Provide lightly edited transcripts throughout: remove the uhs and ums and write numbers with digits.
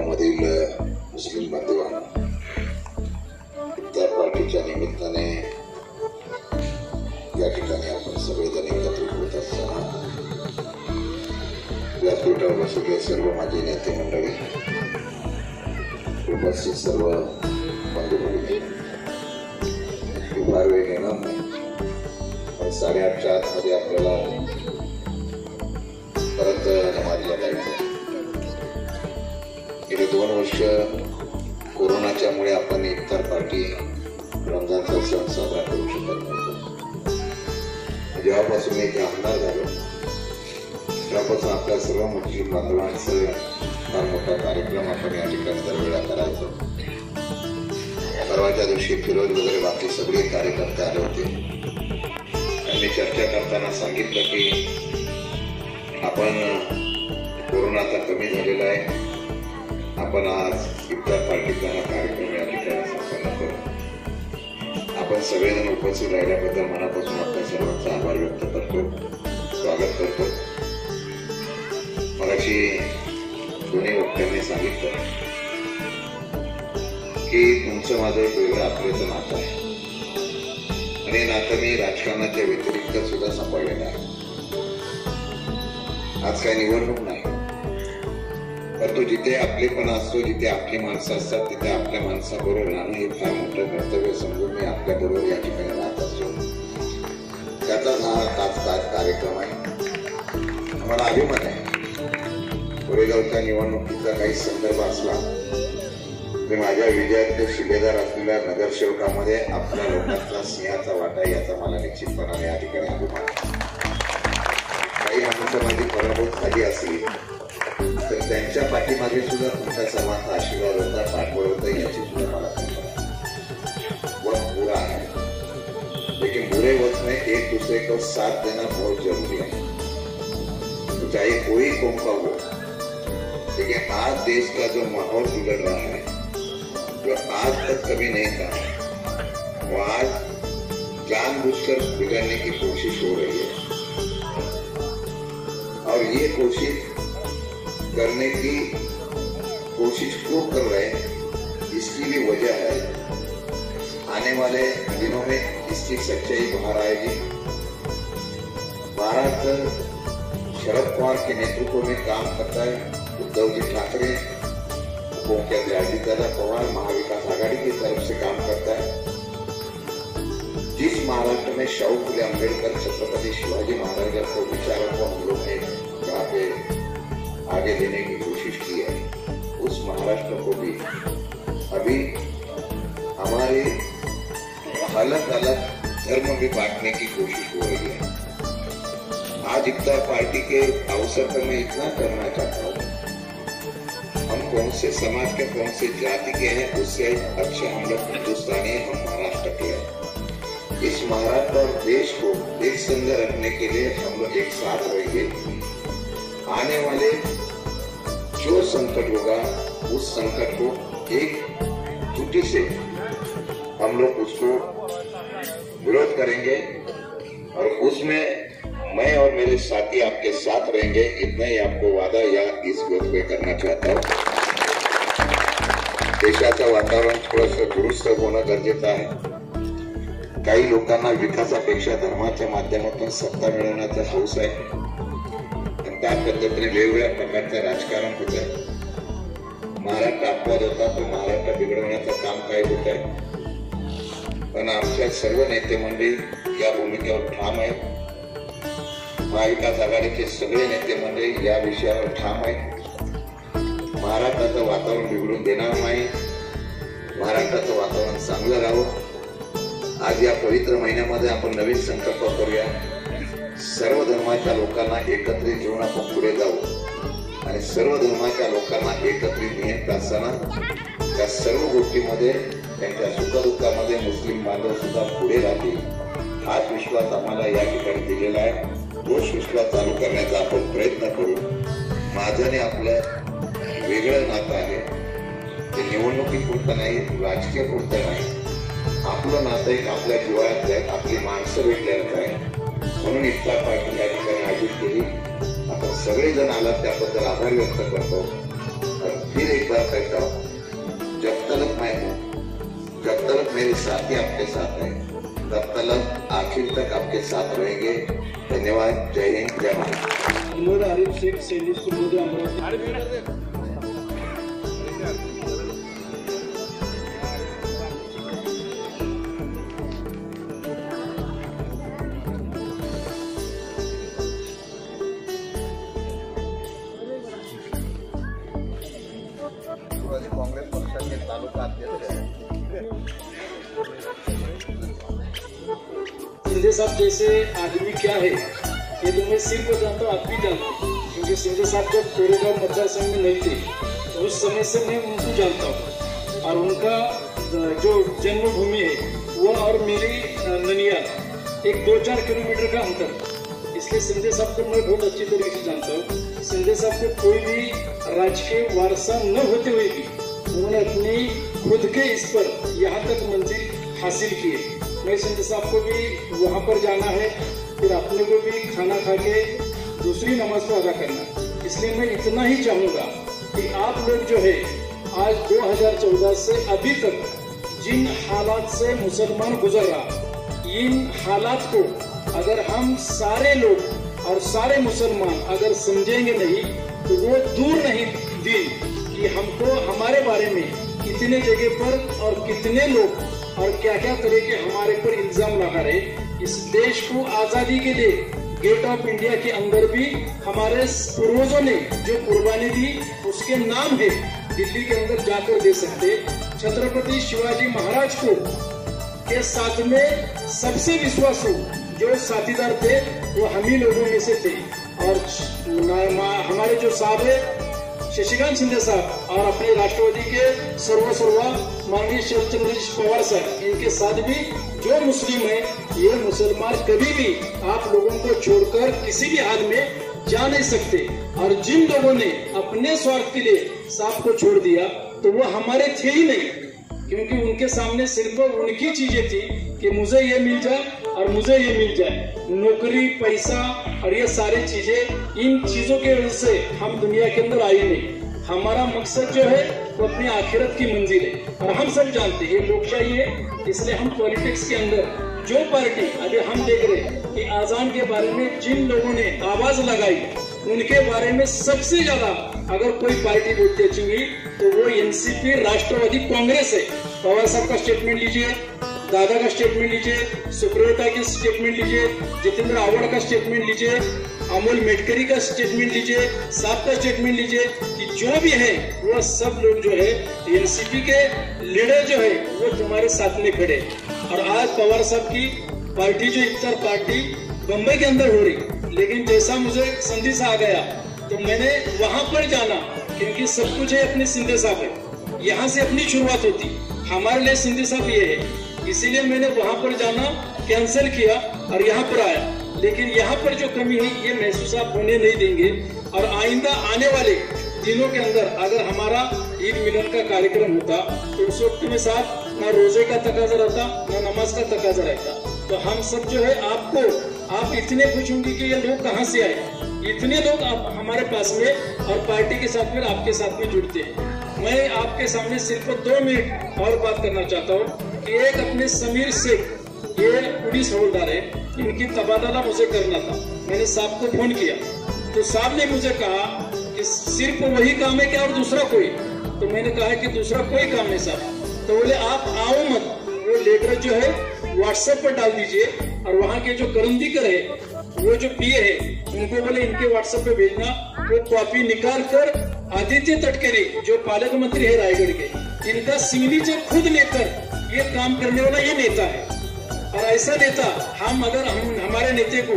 जळगावमधील मुस्लिम बांधवांना त्या पार्टीच्या निमित्ताने या ठिकाणी आपण सगळेजण एकत्रित होत असताना व्यासपीठावर बसलेले सर्व माझे नेते मंडळी, उपस्थित सर्व बंधू भगिनी, फार वेळ घेणार नाही, 8:30च्या आतमध्ये आपल्याला परत नमाजला जायचं. गेले 2 वर्ष कोरोनाच्यामुळे आपण इफ्तार पार्टी रमजानचा सण साजरा करू शकत नव्हतो. जेव्हापासून मी आमदार झालो तेव्हापासून आपल्या सर्व मुस्लिम बांधवांचं फार मोठा कार्यक्रम आपण या ठिकाणी दरवेळा करायचो. परवाच्या दिवशी फिरोज वगैरे बाकी सगळे कार्यकर्ते आले होते. त्यांनी चर्चा करताना सांगितलं की आपण कोरोना आता कमी झालेला आहे, आपण आज इफ्तार पार्टीचा हा कार्यक्रम या ठिकाणी संपन्न करू. आपण सगळेजण उपस्थित राहिल्याबद्दल मनापासून आपल्या सर्वांचा आभार व्यक्त करतो, स्वागत करतो. मगाशी दोन्ही वक्त्यांनी सांगितलं की तुमचं माझं एक वेगळं आपल्याचं नातं आहे आणि नातं मी राजकारणाच्या व्यतिरिक्त सुद्धा सांभाळलेलं आहे. आज काही निवडणूक नाही, परंतु जिथे आपलेपणा असतो, जिथे आपली माणसं असतात, तिथे आपल्या माणसाबरोबर राहणं हे फार मोठं कर्तव्य समजून मी आपल्या बरोबर या ठिकाणी राहत असतो. त्याचाच हा कार्यक्रम आहे. आम्हाला अभिमान आहे. कोरेगावच्या निवडणुकीचा काही संदर्भ असला तर माझ्या विजयाचे शिलेदार असलेल्या नगरसेवकामध्ये आपल्या लोकांचा सिंहाचा वाटा याचा मला निश्चितपणाने या ठिकाणी अभिमान. काही आमच्या माझी पराभूत झाली असली तर त्यांच्या पाठीमागे सुद्धा तुमच्या सर्वांचा आशीर्वाद होता, पाठबळ होता, याची सुद्धा मला कल्पना. वक्त बुरा है लेकिन बुरे वक्त में एक दूसरे को साथ देना बहुत जरूरी है. तो चाहे कोई कौम का हो, लेकिन आज देश का जो माहौल बिगड़ रहा है, जो आज तक कभी नहीं था, वो आज जानबूझकर बिगड़ने की कोशिश हो रही है. और ये कोशिश करने की कोशिश क्यों कर रहे हैं, इसकी भी वजह है. आने वाले दिनों में इसकी सच्चाई बाहर आएगी. महाराष्ट्र शरद पवार के नेतृत्व में काम करता है. उद्धव जी ठाकरे, मुख्यमंत्री अजितदादा पवार महाविकास आघाड़ी की तरफ से काम करता है. जिस महाराष्ट्र में शाहू फुले अम्बेडकर, छत्रपति शिवाजी महाराज को विचारों को हम लोग ने यहाँ पे आगे देने की कोशिश की है, उस महाराष्ट्र को भी अभी हमारे अलग अलग धर्म में बांटने की कोशिश हो रही है. आज इफ्तार पार्टी के अवसर पर मैं इतना करना चाहता हूँ, हम कौन से समाज के, कौन से जाति के हैं, उससे अच्छे हम लोग हिंदुस्तानी हैं, हम महाराष्ट्र के हैं. इस महाराष्ट्र और देश को एक संग रखने के लिए हम लोग एक साथ रहेंगे. आने वाले जो संकट होगा उस संकट को एक जुटी से हम लोग उसको विरोध करेंगे और उसमें मैं और मेरे साथी आपके साथ रहेंगे. इतना ही आपको वादा या इस गोष्ट में करना चाहता हूँ. देशाचं वातावरण थोडंसं दुरुस्त होणं गरजेचं आहे. काही लोकांना विकासापेक्षा धर्माच्या माध्यमातून सत्ता मिळवण्याचा हौस आहे. त्या पद्धतीने वेगवेगळ्या प्रकारचं राजकारण होत आहे. महाराष्ट्र अपवाद होता, तो महाराष्ट्र बिघडवण्याचं काम काय होत आहे. पण आमच्या सर्व नेते मंडळी या भूमिकेवर ठाम आहेत. महाविकास आघाडीचे सगळे नेते मंडळी या विषयावर ठाम आहेत. महाराष्ट्राचं वातावरण बिघडून देणार नाही. महाराष्ट्राचं वातावरण चांगलं राहावं. आज या पवित्र महिन्यामध्ये आपण नवीन संकल्प करूया. सर्व धर्माच्या लोकांना एकत्रित घेऊन आपण पुढे जाऊ आणि सर्व धर्माच्या लोकांना एकत्रित नेत असताना त्या सर्व गोष्टीमध्ये त्यांच्या सुखदुःखामध्ये मुस्लिम बांधव सुद्धा पुढे राहतील. हाच विश्वास आम्हाला या ठिकाणी दिलेला आहे. तोच विश्वास चालू करण्याचा आपण प्रयत्न करू. माझं आणि आपलं वेगळं नातं आहे. ते निवडणुकीपुरतं नाही, राजकीय पुरतं नाही. आपलं नातं एक आपल्या जिव्हाळ्यात आहे, आपली माणसं भेटल्याचं आहे. म्हणून इफ्तार पार्टी या ठिकाणी आयोजित केली. आपण सगळेजण आलात त्याबद्दल आभार व्यक्त करतो. फिर एक बार आपके साथ रहेंगे। धन्यवाद। जय हिंद, जय भारत। आरिफ शेख सैनिक सुबोध अमरावती। कांग्रेस पक्षाचे तालुका अध्यक्ष हैं। सिंधे साहब जैसे आदमी क्या है ये तो मैं सिर्फ जानता हूँ, आप भी जानते हैं, क्योंकि सिंधे साहब जब कोरेगांव मतदार संघ में नहीं थे तो उस समय से मैं उनको जानता हूँ और उनका जो जन्मभूमि है वो और मेरी ननियाल एक 2-4 किलोमीटर का अंतर, इसलिए सिंधे साहब को मैं बहुत अच्छी तरीके से जानता हूँ। सिंधे साहब को कोई भी राजकीय वारसा न होते हुए भी उन्होंने अपनी खुद के इस पर यहाँ तक मंजिल हासिल की है। मैं सिंधे साहब को भी वहाँ पर जाना है, फिर अपने को भी खाना खा के दूसरी नमाज को अदा करना। इसलिए मैं इतना ही चाहूँगा कि आप लोग जो है आज 2014 से अभी तक जिन हालात से मुसलमान गुजर रहा, इन हालात को अगर हम सारे लोग और सारे मुसलमान अगर समझेंगे नहीं तो वो दूर नहीं दिन कि हमको हमारे बारे में कितने जगह पर और कितने लोग और क्या क्या तरह के हमारे पर इल्जाम लगा रहे। इस देश को आजादी के लिए गेट ऑफ इंडिया के अंदर भी हमारे पूर्वजों ने जो कुर्बानी दी उसके नाम है दिल्ली के अंदर जाकर दे सकते। छत्रपति शिवाजी महाराज को के साथ में सबसे विश्वासु जो साथीदार थे वो हम ही लोगों में से थे। और हमारे जो साहब है शशिकांत शिंदे साहब और अपने राष्ट्रवादी के सर्वा माननीय शरदचंद्र पवार साहब, इनके साथ भी जो मुस्लिम है ये मुसलमान कभी भी आप लोगों को छोड़कर किसी भी हाल में जा नहीं सकते। और जिन लोगों ने अपने स्वार्थ के लिए साहब को छोड़ दिया तो वो हमारे थे ही नहीं, क्योंकि उनके सामने सिर्फ उनकी चीजें थी कि मुझे ये मिल जाए और मुझे ये मिल जाए, नौकरी पैसा और ये सारी चीजें। इन चीजों के वजह से हम दुनिया के अंदर आई नहीं। हमारा मकसद जो है वो अपनी आखिरत की मंजिल है और हम सब जानते हैं ये लोकशाही है। इसलिए हम पॉलिटिक्स के अंदर जो पार्टी अभी हम देख रहे हैं कि आजान के बारे में जिन लोगों ने आवाज लगाई उनके बारे में सबसे ज्यादा अगर कोई पार्टी बोलती अच्छी तो वो एनसीपी राष्ट्रवादी कांग्रेस है। पवार साहब का स्टेटमेंट लीजिए, दादा का स्टेटमेंट लीजिए, सुप्रियता की स्टेटमेंट लीजिए, जितेंद्र आव्हाड का स्टेटमेंट लीजिए, अमोल मेटकरी का स्टेटमेंट लीजिए, साहब का स्टेटमेंट लीजिए, कि जो भी है वो सब लोग जो है एनसीपी के लीडर जो है वो तुम्हारे साथ में खड़े। और आज पवार साहब की पार्टी जो इफ्तार पार्टी बम्बई के अंदर हो रही, लेकिन जैसा मुझे संदेश आ गया तो मैंने वहां पर जाना, क्योंकि सब कुछ है अपने सिंधे साहब है, यहाँ से अपनी शुरुआत होती, हमारे लिए सिंधे साहब ये है। इसीलिए मैंने वहां पर जाना कैंसिल किया और यहाँ पर आया। लेकिन यहाँ पर जो कमी है ये महसूस आप होने नहीं देंगे। और आइंदा आने वाले दिनों के अंदर अगर हमारा ईद मिलन का कार्यक्रम होता तो उस वक्त में साथ ना रोजे का तकाजा रहता ना नमाज का तकाजा रहता। तो हम सब जो है आप इतने पूछूंगी कि ये लोग कहाँ से आए, इतने लोग आप हमारे पास में और पार्टी के साथ में आपके साथ में जुड़ते हैं। मैं आपके सामने सिर्फ 2 मिनट और बात करना चाहता हूँ कि एक अपने समीर शेख, ये पुलिस हवलदार है, इनकी तबादला मुझे करना था। मैंने साहब को फोन किया तो साहब ने मुझे कहा कि सिर्फ वही काम है क्या और दूसरा कोई? तो मैंने कहा कि दूसरा कोई काम नहीं साहब। तो बोले आप आओ मत, वो लेटर जो है व्हाट्सएप पर डाल दीजिए और वहाँ के जो करंदीकर है वो जो पीए है उनको बोले इनके व्हाट्सएप पे भेजना। वो कॉपी निकाल कर आदित्य तटकरे जो पालक मंत्री है रायगढ़ के, इनका सिग्नेचर खुद लेकर ये काम करने वाला ये नेता है। और ऐसा नेता अगर हमारे नेता को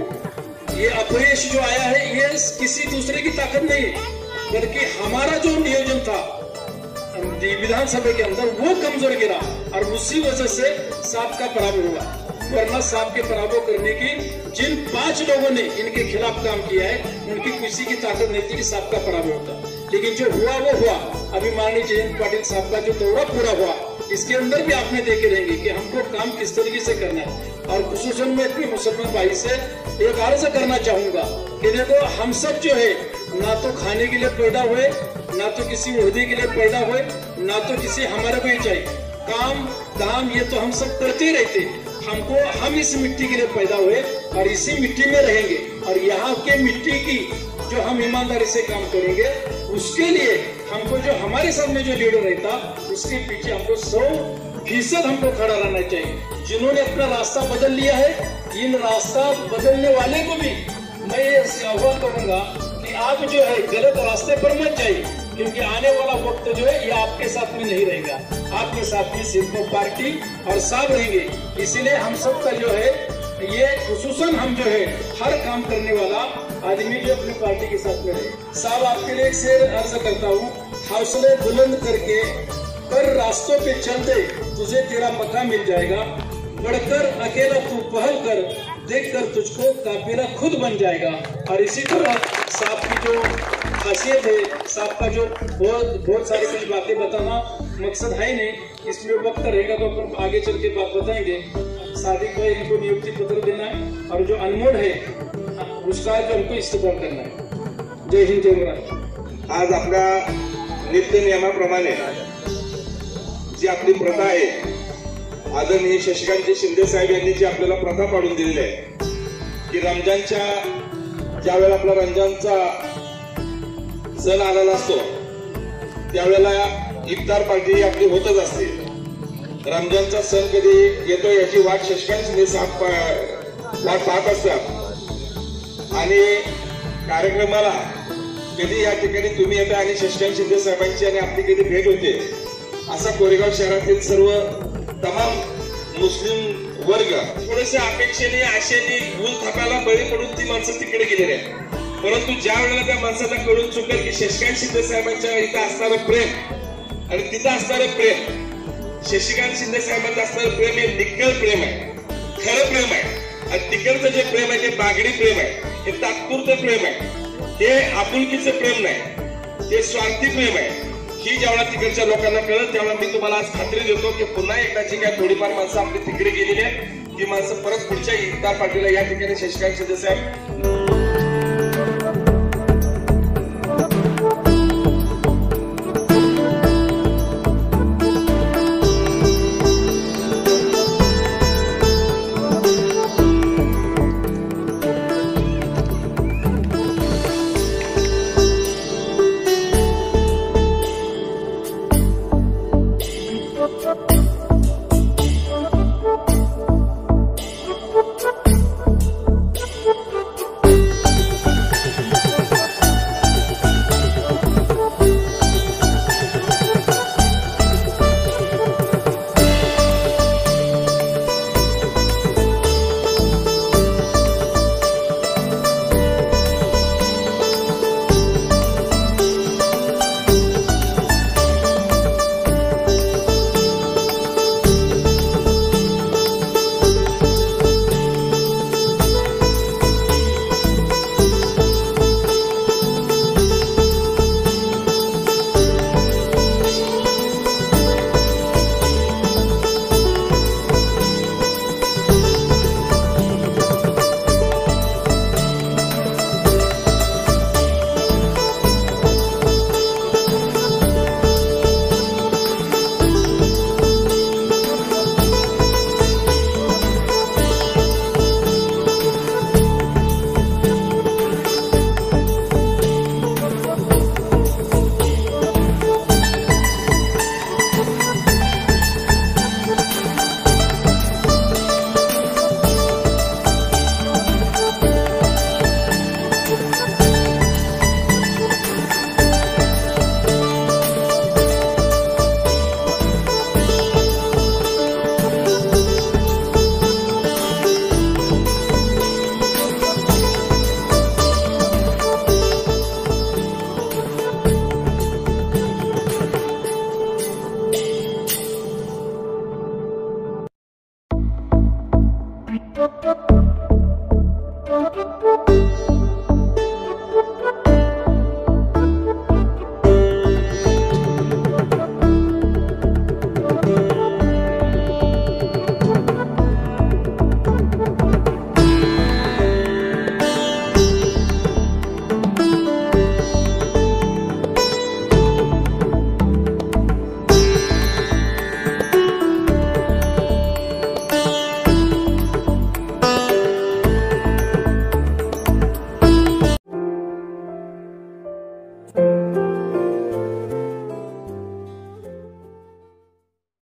ये अपयश जो आया है ये किसी दूसरे की ताकत नहीं है, बल्कि हमारा जो नियोजन था विधानसभा के अंदर वो कमजोर गिरा और उसी वजह से साहब का पराभव हुआ। वरना साहब के पराभव करने की जिन 5 लोगों ने इनके खिलाफ काम किया है उनकी किसी की ताकत नहीं थी कि साहब का पराभव होता। लेकिन जो हुआ वो हुआ। अभी माननीय जयंत पाटिल साहब का जो दौरा पूरा हुआ इसके अंदर भी आपने देखे रहेंगे कि हमको काम किस तरीके से करना है। और खुसूसन मैं अपने मुसलमान भाई से एक अर्ज करना चाहूंगा कि देखो हम सब जो है ना तो खाने के लिए पैदा हुए, ना तो किसी ओहदे के लिए पैदा हुए, ना तो किसी हमारे को ही चाहिए। काम धाम ये तो हम सब करते ही रहते। हम इस मिट्टी के लिए पैदा हुए और इसी मिट्टी में रहेंगे, और यहाँ के मिट्टी की जो हम ईमानदारी से काम करेंगे उसके लिए हमको जो हमारे सामने जो लीडर रहता उसके पीछे हमको 100% हमको खड़ा रहना चाहिए। जिन्होंने अपना रास्ता बदल लिया है, इन रास्ता बदलने वाले को भी मैं ये आह्वान करूंगा कि आप जो है गलत रास्ते पर मत जाइए, क्योंकि आने वाला वक्त जो है ये आपके साथ में नहीं रहेगा, आपके साथ में सिर्फ पार्टी और साहब रहेंगे। इसीलिए हम सब का जो है ये खुसूसन हम जो है हर काम करने वाला आदमी जो अपनी पार्टी के साथ में रहे। साहब आपके लिए एक शेर अर्ज करता हूँ, हौसले बुलंद करके पर रास्तों पे चल दे, तुझे तेरा मकाम मिल जाएगा, बढ़कर अकेला तू पहल कर, देख कर तुझको काफिला खुद बन जाएगा। और इसी तरह साहब की जो खासियत है, साहब का जो बहुत सारी कुछ बातें बताना मकसद है नहीं, इसमें वक्त रहेगा तो अपन आगे चल के बात बताएंगे। सादिक भाई इनको नियुक्ति पत्र देना है और जो अनमोल है उसका जो हमको इस्तेमाल करना है। जय हिंद, जय महाराज। आज आपल्या नित्य नियमाप्रमाणे जी आपली प्रथा आहे, आदरणीय शशिकांत शिंदे साहेब यांनी जी आपल्याला प्रथा पाडून दिलेली आहे की रमजानच्या ज्यावेळेला आपला रमजानचा सण आलेला असतो त्यावेळेला इफ्तार पार्टी आपली होतच असते। रमजानचा सण कधी येतो याची वाट शशिकांत शिंदे साहेब वाट पाहत असतात आणि कार्यक्रमाला कधी या ठिकाणी तुम्ही येता आणि शशिकांत शिंदे साहेबांची आणि आपली कधी भेट होते, असा कोरेगाव शहरातील सर्व तमाम मुस्लिम वर्ग थोडेसे अपेक्षेने आशेने भूल थापायला बळी पडून ती माणसं तिकडे गेलेली आहेत। परंतु ज्या वेळेला त्या माणसाला कळून चुकेल की शशिकांत शिंदे साहेबांच्या इथं असणारं प्रेम आणि तिथं असणारं प्रेम, शशिकांत शिंदे साहेबांचं असणारं प्रेम हे निक्कळ प्रेम आहे, खरं प्रेम आहे। आणि तिकडचं जे प्रेम आहे ते बागडी प्रेम आहे, हे तात्पुरतं प्रेम आहे, हे आपुलकीचं प्रेम नाही, ते स्वार्थी प्रेम आहे। ही जेव्हा तिकडच्या लोकांना कळत तेव्हा मी तुम्हाला आज खात्री देतो की पुन्हा एकदा जी काय थोडीफार माणसं आपली तिकडे गेलेली आहे ती माणसं परत पुढच्या इफ्तार पार्टीला या ठिकाणी शशिकांत शिंदे साहेब